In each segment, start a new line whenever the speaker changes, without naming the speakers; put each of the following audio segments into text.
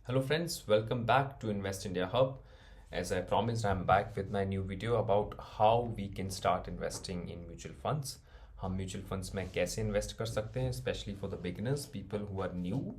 Hello friends, welcome back to Invest India Hub. As I promised, I'm back with my new video about how we can start investing in mutual funds. हम mutual funds में कैसे invest कर सकते हैं, specially for the beginners, people who are new,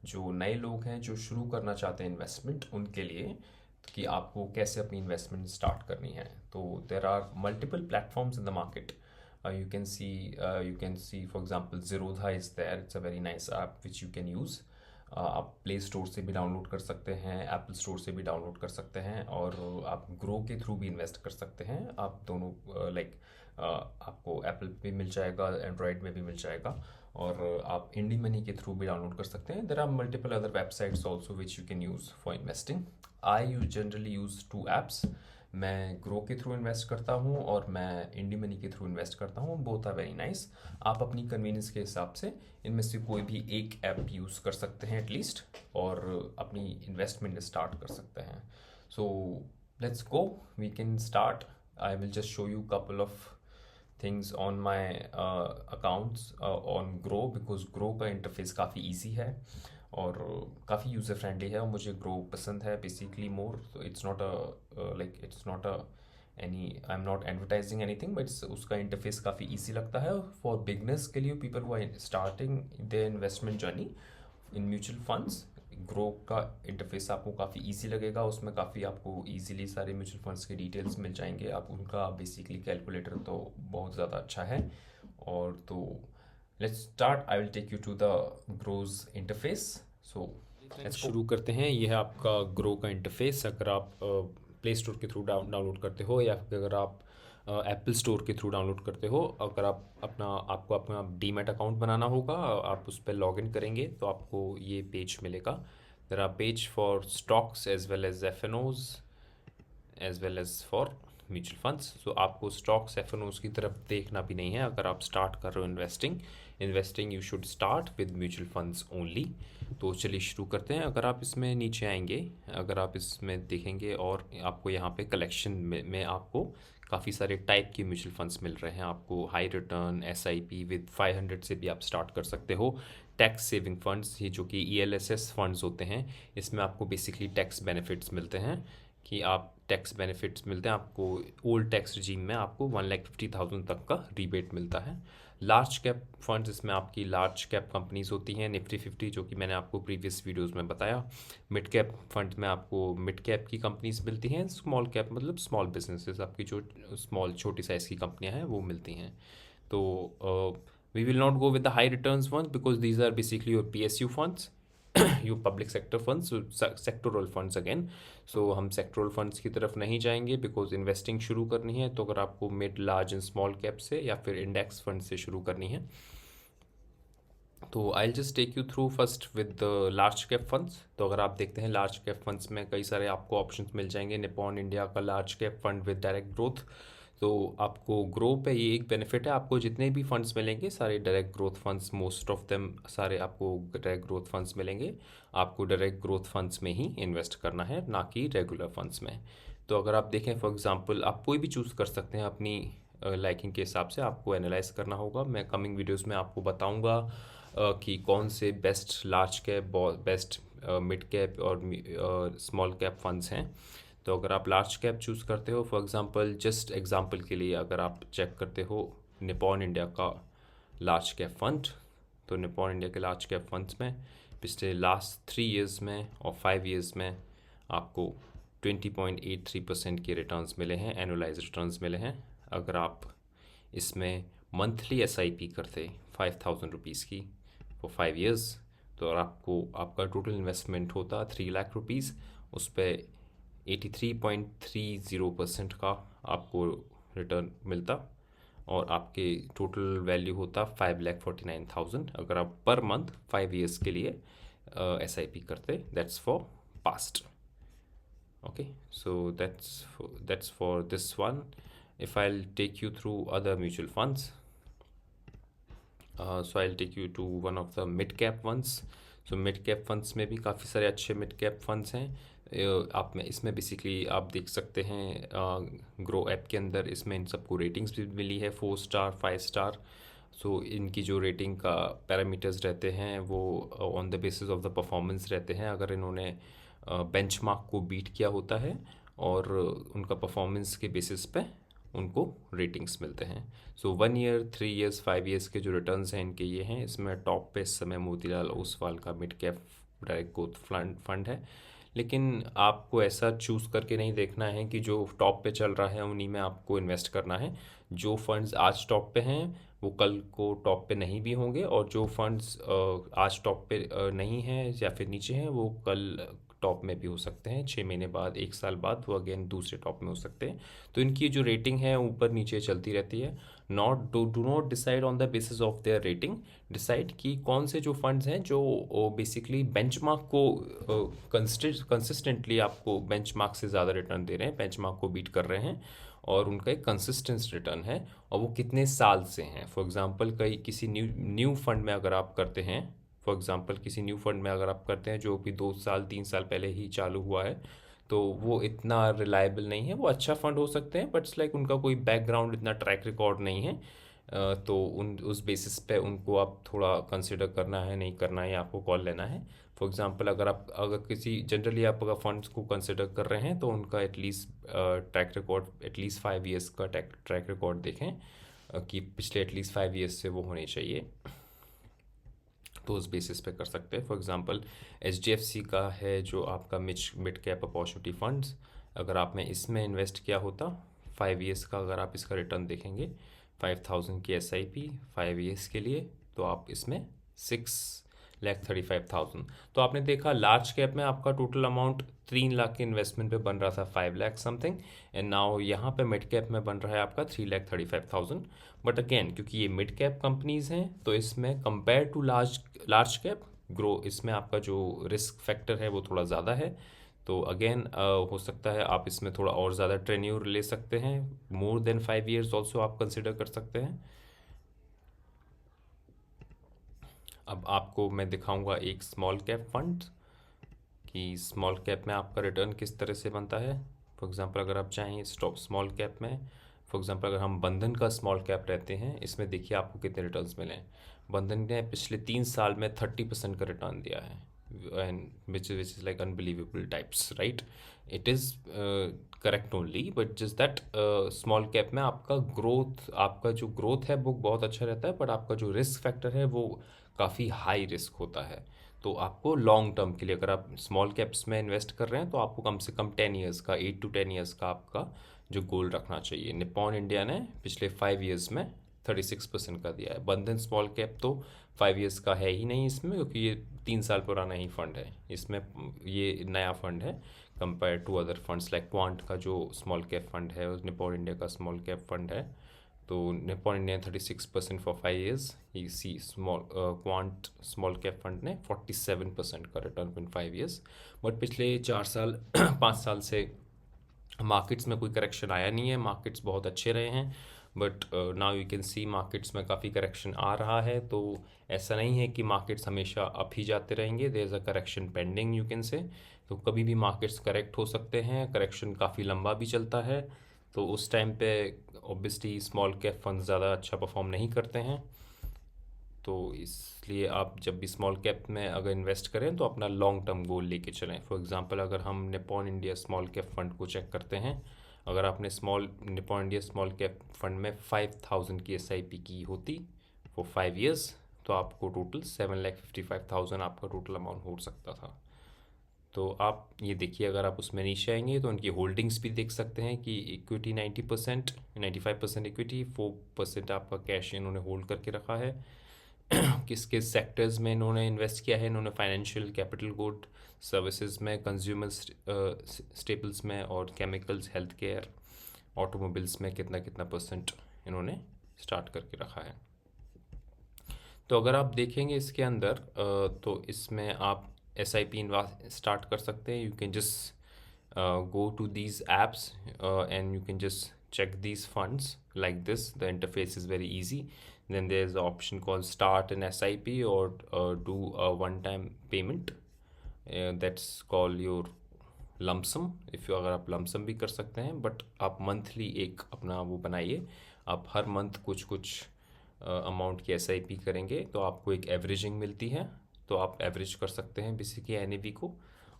जो नए लोग हैं जो शुरू करना चाहते हैं इन्वेस्टमेंट, उनके लिए कि आपको कैसे अपनी इन्वेस्टमेंट स्टार्ट करनी है. तो there are multiple platforms in the market. You can see for example Zerodha is there. It's a very nice app which you can use. आप प्ले स्टोर से भी डाउनलोड कर सकते हैं, एप्पल स्टोर से भी डाउनलोड कर सकते हैं, और आप ग्रो के थ्रू भी इन्वेस्ट कर सकते हैं. आप दोनों आपको एप्पल पे मिल जाएगा, एंड्रॉयड में भी मिल जाएगा, और आप इंडी मनी के थ्रू भी डाउनलोड कर सकते हैं. There are multiple other websites also which you can use for investing. I use generally use two apps. मैं ग्रो के थ्रू इन्वेस्ट करता हूँ और मैं इंडी मनी के थ्रू इन्वेस्ट करता हूँ. Both are very nice. आप अपनी कन्वीनियंस के हिसाब से इनमें से कोई भी एक ऐप यूज़ कर सकते हैं एटलीस्ट, और अपनी इन्वेस्टमेंट स्टार्ट कर सकते हैं. So let's go, we can start. I will just show you couple of things on my accounts on Groww, because Groww का इंटरफेस काफ़ी ईजी है और काफ़ी यूज़र फ्रेंडली है, और मुझे ग्रो पसंद है बेसिकली मोर. तो it's not a any, I am not advertising anything, but उसका इंटरफेस काफ़ी इजी लगता है फॉर बिगनर्स के लिए, people who are starting the investment journey in mutual funds. Groww का इंटरफेस आपको काफ़ी इजी लगेगा. उसमें काफ़ी आपको इजीली सारे म्यूचुअल फंड्स के डिटेल्स मिल जाएंगे. आप उनका बेसिकली कैलकुलेटर तो बहुत ज़्यादा अच्छा है. और तो let's start. I will take you to the Groww's interface. So let's शुरू करते हैं. यह है आपका ग्रो का इंटरफेस. अगर आप प्ले स्टोर के थ्रू डाउनलोड करते हो, या फिर अगर आप एप्पल स्टोर के थ्रू डाउनलोड करते हो, अगर आपको अपना डीमैट अकाउंट बनाना होगा, आप उस पर लॉग इन करेंगे तो आपको ये पेज मिलेगा. There are page for stocks as well as FNOs as well as for mutual funds. So आपको स्टॉक्स एफ-एन-ओज की तरफ देखना भी नहीं है अगर आप स्टार्ट कर रहे हो investing you should start with mutual funds only. तो चलिए शुरू करते हैं. अगर आप इसमें नीचे आएंगे, अगर आप इसमें देखेंगे, और आपको यहाँ पे कलेक्शन में आपको काफ़ी सारे टाइप के म्यूचुअल फंड्स मिल रहे हैं. आपको हाई रिटर्न एसआईपी विद 500 से भी आप स्टार्ट कर सकते हो. टैक्स सेविंग फंड्स, ये जो कि ईएलएसएस फंड्स होते हैं, इसमें आपको बेसिकली टैक्स बेनिफिट्स मिलते हैं, कि आप टैक्स बेनिफिट्स मिलते हैं आपको. ओल्ड टैक्स रिजीम में आपको 1,50,000 तक का रिबेट मिलता है. लार्ज कैप फंड्स, इसमें आपकी लार्ज कैप कंपनीज होती हैं, निफ्टी 50, जो कि मैंने आपको प्रीवियस वीडियोस में बताया. मिड कैप फंड में आपको मिड कैप की कंपनीज मिलती हैं. स्मॉल कैप मतलब स्मॉल बिजनेसेस, आपकी जो स्मॉल छोटी साइज़ की कंपनियां हैं वो मिलती हैं. तो we will not go with the high returns funds, because these are basically your PSU funds, you public sector funds, sectoral funds again. So हम सेक्टोरल फंड्स की तरफ नहीं जाएंगे, बिकॉज इन्वेस्टिंग शुरू करनी है तो अगर आपको mid large and small cap से या फिर इंडेक्स फंड से शुरू करनी है, तो I just take you through first with the large cap funds. तो अगर आप देखते हैं लार्ज कैप फंड्स में कई सारे आपको ऑप्शंस मिल जाएंगे. निपॉन इंडिया का large cap fund with direct growth. तो आपको ग्रो पे ये एक बेनिफिट है, आपको जितने भी फंड्स मिलेंगे सारे direct growth funds, most of them सारे आपको डायरेक्ट ग्रोथ फंड्स मिलेंगे. आपको डायरेक्ट ग्रोथ फंड्स में ही इन्वेस्ट करना है, ना कि रेगुलर फंड्स में. तो अगर आप देखें फॉर एग्जांपल, आप कोई भी चूज़ कर सकते हैं अपनी लाइकिंग के हिसाब से. आपको एनालाइज करना होगा. मैं कमिंग वीडियोस में आपको बताऊंगा कि कौन से best large cap, best mid cap और स्मॉल कैप फंड्स हैं. तो अगर आप लार्ज कैप चूज़ करते हो, फॉर एग्जांपल, जस्ट एग्जांपल के लिए अगर आप चेक करते हो निपॉन इंडिया का लार्ज कैप फंड, तो निपॉन इंडिया के लार्ज कैप फंड्स में पिछले लास्ट 3 ईयर्स में और 5 ईयर्स में आपको 20.83% के रिटर्न्स मिले हैं, एनुअलाइज रिटर्न्स मिले हैं. अगर आप इसमें मंथली एसआईपी करते 5,000 रुपीज़ की फॉर 5 ईयर्स, तो आपको आपका टोटल इन्वेस्टमेंट होता 3 लाख रुपीज़. उस पर 83.30% का आपको रिटर्न मिलता, और आपके टोटल वैल्यू होता 5,49,000 अगर आप पर मंथ 5 ईयर्स के लिए एसआईपी करते. That's for past. Okay, so that's for this one. If I'll take you through other mutual funds, so I'll take you to one of the mid cap ones. So mid cap funds में भी काफ़ी सारे अच्छे mid cap funds हैं. आप में इसमें basically आप देख सकते हैं ग्रो ऐप के अंदर इसमें इन सबको रेटिंग्स भी मिली है, 4 स्टार 5 स्टार. सो इनकी जो रेटिंग का पैरामीटर्स रहते हैं वो on the basis of the performance रहते हैं। अगर इन्होंने बेंचमार्क को बीट किया होता है और उनका परफॉर्मेंस के बेसिस पे उनको रेटिंग्स मिलते हैं। सो 1 ईयर, 3 ईयर्स, 5 ईयर्स के जो रिटर्न्स हैं इनके ये हैं। इसमें टॉप पे इस समय मोतीलाल ओसवाल का mid cap direct growth fund है। लेकिन आपको ऐसा चूज़ करके नहीं देखना है कि जो टॉप पे चल रहा है उन्हीं में आपको इन्वेस्ट करना है। जो फंड्स आज टॉप पे हैं वो कल को टॉप पे नहीं भी होंगे, और जो फंड्स आज टॉप पे नहीं हैं या फिर नीचे हैं वो कल टॉप में भी हो सकते हैं। 6 महीने बाद, 1 साल बाद वो अगेन दूसरे टॉप में हो सकते हैं। तो इनकी जो रेटिंग है ऊपर नीचे चलती रहती है। Do not decide on the basis of their rating. Decide कि कौन से जो फंड्स हैं जो बेसिकली बेंचमार्क को कंसिस्टेंटली आपको बेंचमार्क से ज़्यादा रिटर्न दे रहे हैं, बेंचमार्क को बीट कर रहे हैं, और उनका एक कंसिस्टेंस रिटर्न है, और वो कितने साल से हैं। फॉर एग्जांपल किसी न्यू फंड में अगर आप करते हैं, किसी न्यू फंड में अगर आप करते हैं जो कि 2 साल 3 साल पहले ही चालू हुआ है, तो वो इतना रिलायबल नहीं है। वो अच्छा फंड हो सकते हैं बट इट्स लाइक उनका कोई बैकग्राउंड, इतना ट्रैक रिकॉर्ड नहीं है। तो उस बेसिस पे उनको आप थोड़ा कंसिडर करना है, नहीं करना है, आपको कॉल लेना है। फॉर एग्जांपल अगर किसी जनरली आप अगर फंड्स को कंसिडर कर रहे हैं तो उनका at least track record, at least 5 years का ट्रैक रिकॉर्ड देखें, कि पिछले एटलीस्ट 5 ईयर्स से वो होने चाहिए। तो उस बेसिस पे कर सकते हैं। फॉर एग्जांपल HDFC का है जो आपका मिड कैप अपॉर्चुनिटी फंड्स, अगर आपने इसमें इन्वेस्ट किया होता 5 ईयर्स का, अगर आप इसका रिटर्न देखेंगे 5000 की SIP 5 ईयर्स के लिए, तो आप इसमें 6,35,000। तो आपने देखा लार्ज कैप में आपका टोटल अमाउंट 3 लाख के इन्वेस्टमेंट पे बन रहा था 5 लाख समथिंग, एंड नाउ यहाँ पे मिड कैप में बन रहा है आपका 3,35,000। बट अगेन क्योंकि ये मिड कैप कंपनीज हैं तो इसमें compare to large cap Groww, इसमें आपका जो रिस्क फैक्टर है वो थोड़ा ज़्यादा है। तो अगेन हो सकता है आप इसमें थोड़ा और ज़्यादा टेन्योर ले सकते हैं, मोर देन 5 ईयर्स ऑल्सो आप कंसिडर कर सकते हैं। अब आपको मैं दिखाऊंगा एक स्मॉल कैप फंड कि स्मॉल कैप में आपका रिटर्न किस तरह से बनता है। फॉर एग्जांपल अगर आप चाहें स्टॉक स्मॉल कैप में, फॉर एग्जांपल अगर हम बंधन का स्मॉल कैप रहते हैं, इसमें देखिए आपको कितने रिटर्न्स मिले हैं। बंधन ने पिछले 3 साल में 30% का रिटर्न दिया है, and which is like unbelievable types, right. It is correct only, but just that small cap में आपका जो ग्रोथ है वो बहुत अच्छा रहता है, बट आपका जो रिस्क फैक्टर है वो काफ़ी हाई रिस्क होता है। तो आपको लॉन्ग टर्म के लिए अगर आप स्मॉल कैप्स में इन्वेस्ट कर रहे हैं तो आपको कम से कम 10 ईयर्स का, 8 to 10 ईयर्स का आपका जो गोल रखना चाहिए। निप्पॉन इंडिया ने पिछले 5 ईयर्स में 36% का दिया है। बंधन स्मॉल कैप तो 5 ईयर्स का है ही नहीं इसमें, क्योंकि ये 3 साल पुराना ही फंड है। इसमें ये नया फंड है compare to other funds like Quant का जो स्मॉल कैप फंड है, और निप्पॉन इंडिया का स्मॉल कैप फंड है। तो निप्पॉन इंडिया 36% फॉर 5 ईयर्स, इसी क्वांट स्मॉल कैप फंड ने 47% का रिटर्न इन 5 ईयर्स। बट पिछले 4 साल 5 साल से मार्केट्स में कोई करेक्शन आया नहीं है, मार्केट्स बहुत अच्छे रहे हैं। But now you can see markets में काफ़ी करेक्शन आ रहा है, तो ऐसा नहीं है कि मार्केट्स हमेशा अप ही जाते रहेंगे। There is a correction pending you can say. तो कभी भी मार्केट्स करेक्ट हो सकते हैं, करेक्शन काफ़ी लंबा भी चलता है, तो उस टाइम पे ऑब्वियसली स्मॉल कैप फंड ज़्यादा अच्छा परफॉर्म नहीं करते हैं। तो इसलिए आप जब भी स्मॉल कैप में अगर इन्वेस्ट करें तो अपना लॉन्ग टर्म गोल लेके चलें। फॉर एग्जांपल अगर हम Nippon India small cap fund को चेक करते हैं, अगर आपने Nippon India small cap fund में 5000 की SIP की होती फॉर 5 ईयर्स, तो आपको टोटल 7,55,000 आपका टोटल अमाउंट हो सकता था। तो आप ये देखिए, अगर आप उसमें नीचे आएंगे तो उनकी होल्डिंग्स भी देख सकते हैं कि इक्विटी 90%, 95% इक्विटी, 4% आपका कैश इन्होंने होल्ड करके रखा है। किस किस सेक्टर्स में इन्होंने इन्वेस्ट किया है, इन्होंने फाइनेंशियल, कैपिटल गुड, सर्विसेज में, कंज्यूमर स्टेपल्स में, और केमिकल्स, हेल्थ केयर, ऑटोमोबाइल्स में कितना कितना परसेंट इन्होंने स्टार्ट करके रखा है। तो अगर आप देखेंगे इसके अंदर तो इसमें आप SIP स्टार्ट कर सकते हैं। You can just go to these apps and you can just check these funds like this. The interface is very easy. Then there's the option called start an SIP or do a one-time payment. That's called your lump sum. if you अगर आप lump sum भी कर सकते हैं, but आप monthly एक अपना वो बनाइए। आप हर मंथ कुछ कुछ अमाउंट की SIP करेंगे तो आपको एक एवरेजिंग मिलती है, तो आप एवरेज कर सकते हैं बेसिकली NAV को,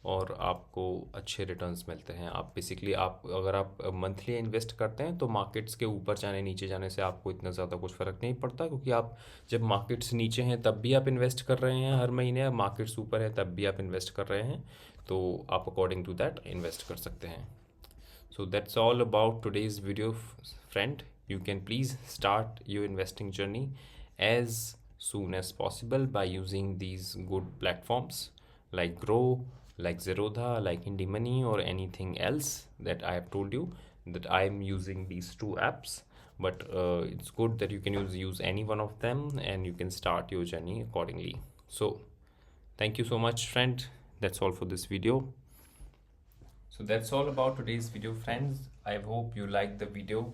और आपको अच्छे रिटर्न्स मिलते हैं। आप बेसिकली आप अगर आप मंथली इन्वेस्ट करते हैं तो मार्केट्स के ऊपर जाने नीचे जाने से आपको इतना ज़्यादा कुछ फ़र्क नहीं पड़ता, क्योंकि आप जब मार्केट्स नीचे हैं तब भी आप इन्वेस्ट कर रहे हैं हर महीने, मार्केट्स ऊपर है तब भी आप इन्वेस्ट कर रहे हैं, तो आप अकॉर्डिंग टू दैट इन्वेस्ट कर सकते हैं। So that's all about today's video, friend. You can please start your investing journey as soon as possible by using these good platforms like Grow, like Zerodha, like IndyMoney, or anything else that I have told you. That I am using these two apps, but it's good that you can use any one of them and you can start your journey accordingly. So thank you so much, friend. That's all for this video. So that's all about today's video, friends. I hope you liked the video,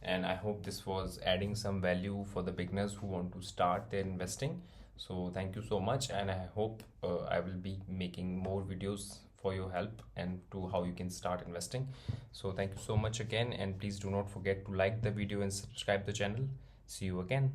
and I hope this was adding some value for the beginners who want to start their investing. So thank you so much, and I hope I will be making more videos for your help and to how you can start investing. So thank you so much again, and please do not forget to like the video and subscribe the channel. See you again.